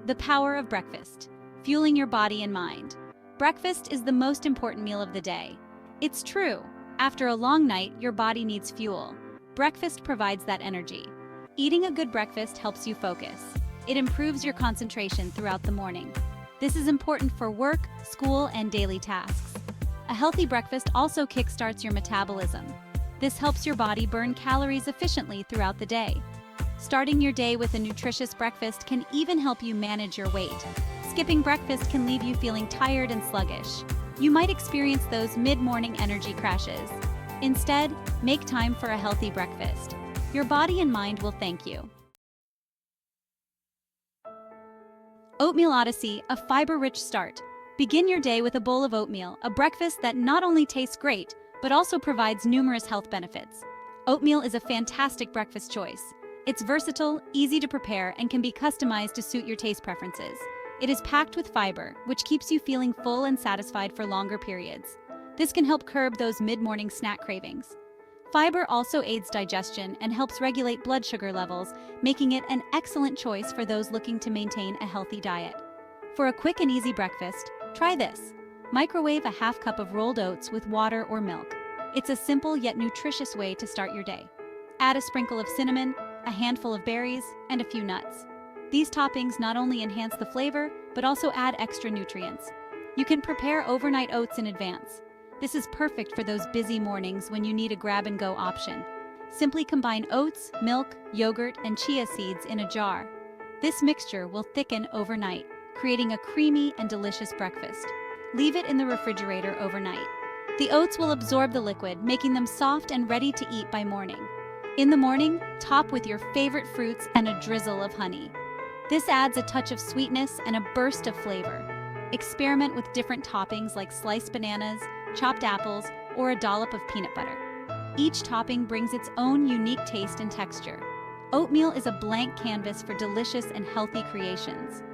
The power of breakfast, fueling your body and mind. Breakfast is the most important meal of the day. It's true. After a long night, your body needs fuel. Breakfast provides that energy. Eating a good breakfast helps you focus. It improves your concentration throughout the morning. This is important for work, school, and daily tasks. A healthy breakfast also kickstarts your metabolism. This helps your body burn calories efficiently throughout the day. Starting your day with a nutritious breakfast can even help you manage your weight. Skipping breakfast can leave you feeling tired and sluggish. You might experience those mid-morning energy crashes. Instead, make time for a healthy breakfast. Your body and mind will thank you. Oatmeal Odyssey, a fiber-rich start. Begin your day with a bowl of oatmeal, a breakfast that not only tastes great, but also provides numerous health benefits. Oatmeal is a fantastic breakfast choice. It's versatile, easy to prepare, and can be customized to suit your taste preferences. It is packed with fiber, which keeps you feeling full and satisfied for longer periods. This can help curb those mid-morning snack cravings. Fiber also aids digestion and helps regulate blood sugar levels, making it an excellent choice for those looking to maintain a healthy diet. For a quick and easy breakfast, try this. Microwave a half cup of rolled oats with water or milk. It's a simple yet nutritious way to start your day. Add a sprinkle of cinnamon, a handful of berries, and a few nuts. These toppings not only enhance the flavor, but also add extra nutrients. You can prepare overnight oats in advance. This is perfect for those busy mornings when you need a grab-and-go option. Simply combine oats, milk, yogurt, and chia seeds in a jar. This mixture will thicken overnight, creating a creamy and delicious breakfast. Leave it in the refrigerator overnight. The oats will absorb the liquid, making them soft and ready to eat by morning. In the morning, top with your favorite fruits and a drizzle of honey. This adds a touch of sweetness and a burst of flavor. Experiment with different toppings like sliced bananas, chopped apples, or a dollop of peanut butter. Each topping brings its own unique taste and texture. Oatmeal is a blank canvas for delicious and healthy creations.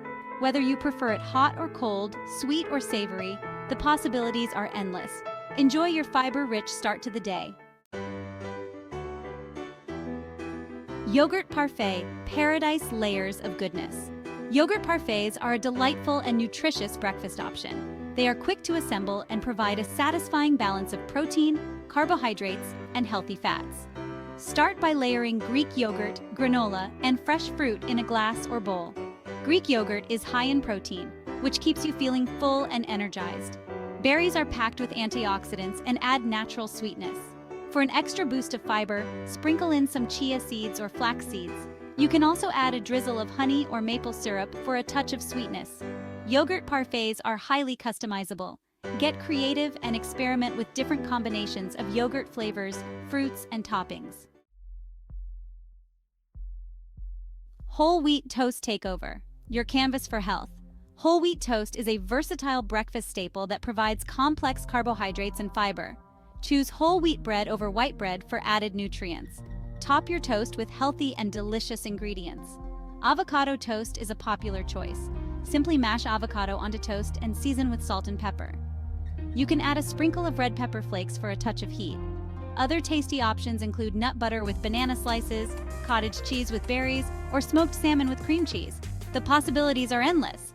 Whether you prefer it hot or cold, sweet or savory, the possibilities are endless. Enjoy your fiber-rich start to the day. Yogurt Parfait, paradise layers of goodness. Yogurt parfaits are a delightful and nutritious breakfast option. They are quick to assemble and provide a satisfying balance of protein, carbohydrates, and healthy fats. Start by layering Greek yogurt, granola, and fresh fruit in a glass or bowl. Greek yogurt is high in protein, which keeps you feeling full and energized. Berries are packed with antioxidants and add natural sweetness. For an extra boost of fiber, sprinkle in some chia seeds or flax seeds. You can also add a drizzle of honey or maple syrup for a touch of sweetness. Yogurt parfaits are highly customizable. Get creative and experiment with different combinations of yogurt flavors, fruits, and toppings. Whole wheat toast takeover, your canvas for health. Whole wheat toast is a versatile breakfast staple that provides complex carbohydrates and fiber. Choose whole wheat bread over white bread for added nutrients. Top your toast with healthy and delicious ingredients. Avocado toast is a popular choice. Simply mash avocado onto toast and season with salt and pepper. You can add a sprinkle of red pepper flakes for a touch of heat. Other tasty options include nut butter with banana slices, cottage cheese with berries, or smoked salmon with cream cheese. The possibilities are endless.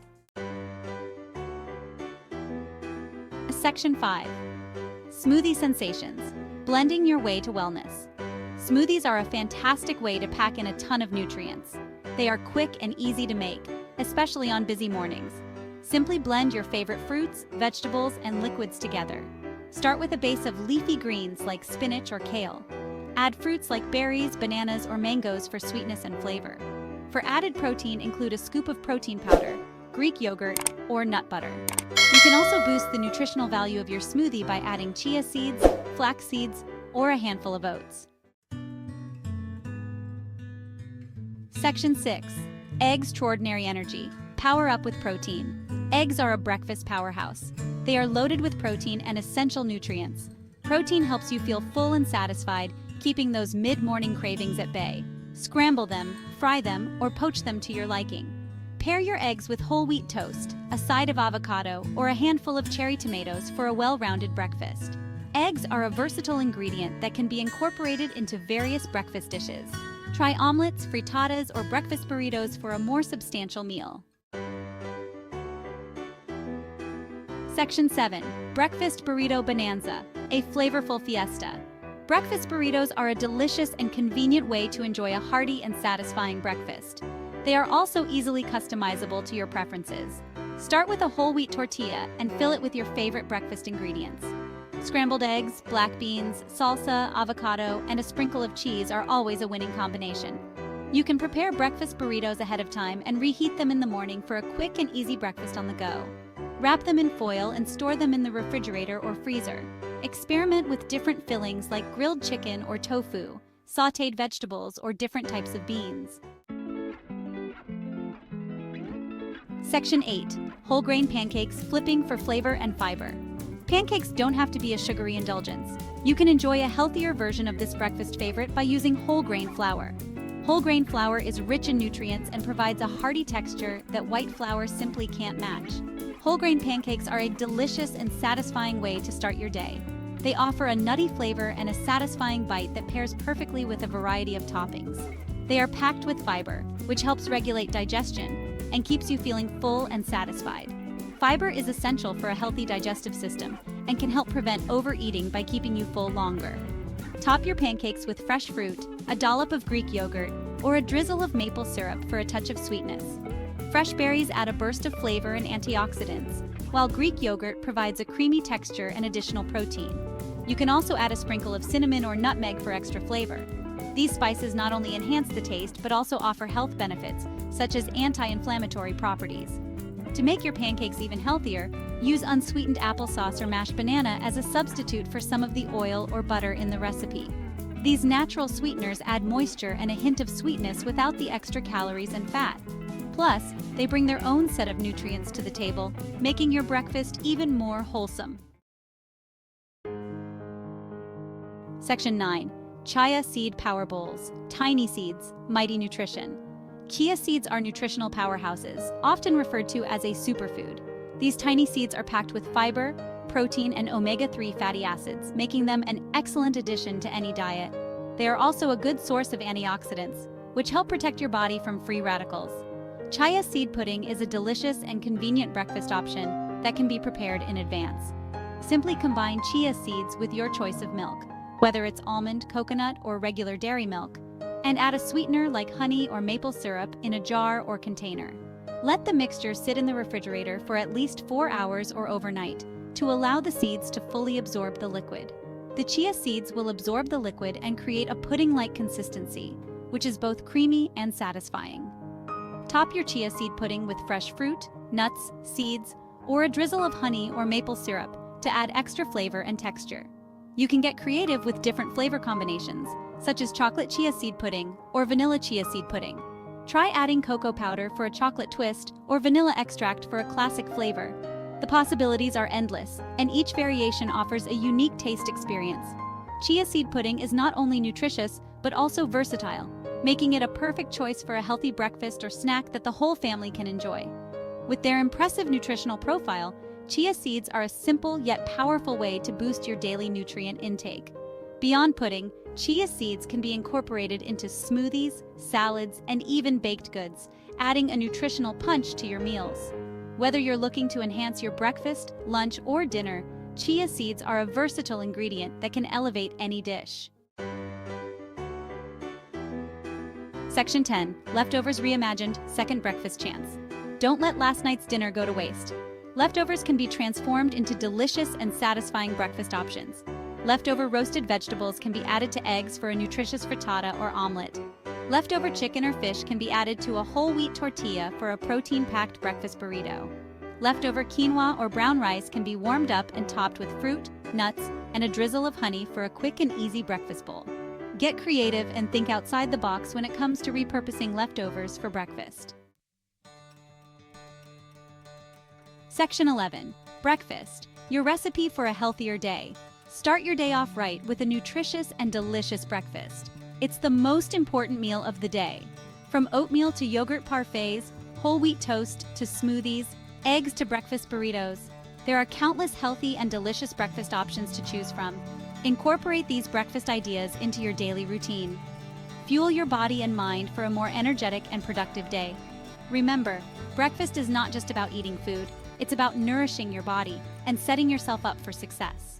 Section 5. Smoothie sensations. Blending your way to wellness. Smoothies are a fantastic way to pack in a ton of nutrients. They are quick and easy to make, especially on busy mornings. Simply blend your favorite fruits, vegetables, and liquids together. Start with a base of leafy greens like spinach or kale. Add fruits like berries, bananas, or mangoes for sweetness and flavor. For added protein, include a scoop of protein powder, Greek yogurt, or nut butter. You can also boost the nutritional value of your smoothie by adding chia seeds, flax seeds, or a handful of oats. Section 6. Eggs Extraordinary Energy. Power up with protein. Eggs are a breakfast powerhouse. They are loaded with protein and essential nutrients. Protein helps you feel full and satisfied, keeping those mid-morning cravings at bay. Scramble them, fry them, or poach them to your liking. Pair your eggs with whole wheat toast, a side of avocado, or a handful of cherry tomatoes for a well-rounded breakfast. Eggs are a versatile ingredient that can be incorporated into various breakfast dishes. Try omelets, frittatas, or breakfast burritos for a more substantial meal. Section 7. Breakfast Burrito Bonanza, a flavorful fiesta. Breakfast burritos are a delicious and convenient way to enjoy a hearty and satisfying breakfast. They are also easily customizable to your preferences. Start with a whole wheat tortilla and fill it with your favorite breakfast ingredients. Scrambled eggs, black beans, salsa, avocado, and a sprinkle of cheese are always a winning combination. You can prepare breakfast burritos ahead of time and reheat them in the morning for a quick and easy breakfast on the go. Wrap them in foil and store them in the refrigerator or freezer. Experiment with different fillings like grilled chicken or tofu, sautéed vegetables, or different types of beans. Section 8. Whole grain pancakes, flipping for flavor and fiber. Pancakes don't have to be a sugary indulgence. You can enjoy a healthier version of this breakfast favorite by using whole grain flour. Whole grain flour is rich in nutrients and provides a hearty texture that white flour simply can't match. Whole grain pancakes are a delicious and satisfying way to start your day. They offer a nutty flavor and a satisfying bite that pairs perfectly with a variety of toppings. They are packed with fiber, which helps regulate digestion and keeps you feeling full and satisfied. Fiber is essential for a healthy digestive system and can help prevent overeating by keeping you full longer. Top your pancakes with fresh fruit, a dollop of Greek yogurt, or a drizzle of maple syrup for a touch of sweetness. Fresh berries add a burst of flavor and antioxidants, while Greek yogurt provides a creamy texture and additional protein. You can also add a sprinkle of cinnamon or nutmeg for extra flavor. These spices not only enhance the taste but also offer health benefits, such as anti-inflammatory properties. To make your pancakes even healthier, use unsweetened applesauce or mashed banana as a substitute for some of the oil or butter in the recipe. These natural sweeteners add moisture and a hint of sweetness without the extra calories and fat. Plus, they bring their own set of nutrients to the table, making your breakfast even more wholesome. Section 9. Chia Seed Power Bowls. Tiny seeds, mighty nutrition. Chia seeds are nutritional powerhouses, often referred to as a superfood. These tiny seeds are packed with fiber, protein, and omega-3 fatty acids, making them an excellent addition to any diet. They are also a good source of antioxidants, which help protect your body from free radicals. Chia seed pudding is a delicious and convenient breakfast option that can be prepared in advance. Simply combine chia seeds with your choice of milk, whether it's almond, coconut, or regular dairy milk, and add a sweetener like honey or maple syrup in a jar or container. Let the mixture sit in the refrigerator for at least 4 hours or overnight to allow the seeds to fully absorb the liquid. The chia seeds will absorb the liquid and create a pudding-like consistency, which is both creamy and satisfying. Top your chia seed pudding with fresh fruit, nuts, seeds, or a drizzle of honey or maple syrup to add extra flavor and texture. You can get creative with different flavor combinations, such as chocolate chia seed pudding or vanilla chia seed pudding. Try adding cocoa powder for a chocolate twist or vanilla extract for a classic flavor. The possibilities are endless, and each variation offers a unique taste experience. Chia seed pudding is not only nutritious, but also versatile, making it a perfect choice for a healthy breakfast or snack that the whole family can enjoy. With their impressive nutritional profile, chia seeds are a simple yet powerful way to boost your daily nutrient intake. Beyond pudding, chia seeds can be incorporated into smoothies, salads, and even baked goods, adding a nutritional punch to your meals. Whether you're looking to enhance your breakfast, lunch, or dinner, chia seeds are a versatile ingredient that can elevate any dish. Section 10. Leftovers Reimagined, Second Breakfast Chance. Don't let last night's dinner go to waste. Leftovers can be transformed into delicious and satisfying breakfast options. Leftover roasted vegetables can be added to eggs for a nutritious frittata or omelet. Leftover chicken or fish can be added to a whole wheat tortilla for a protein-packed breakfast burrito. Leftover quinoa or brown rice can be warmed up and topped with fruit, nuts, and a drizzle of honey for a quick and easy breakfast bowl. Get creative and think outside the box when it comes to repurposing leftovers for breakfast. Section 11. Breakfast, your recipe for a healthier day. Start your day off right with a nutritious and delicious breakfast. It's the most important meal of the day. From oatmeal to yogurt parfaits, whole wheat toast to smoothies, eggs to breakfast burritos, there are countless healthy and delicious breakfast options to choose from. Incorporate these breakfast ideas into your daily routine. Fuel your body and mind for a more energetic and productive day. Remember, breakfast is not just about eating food, it's about nourishing your body and setting yourself up for success.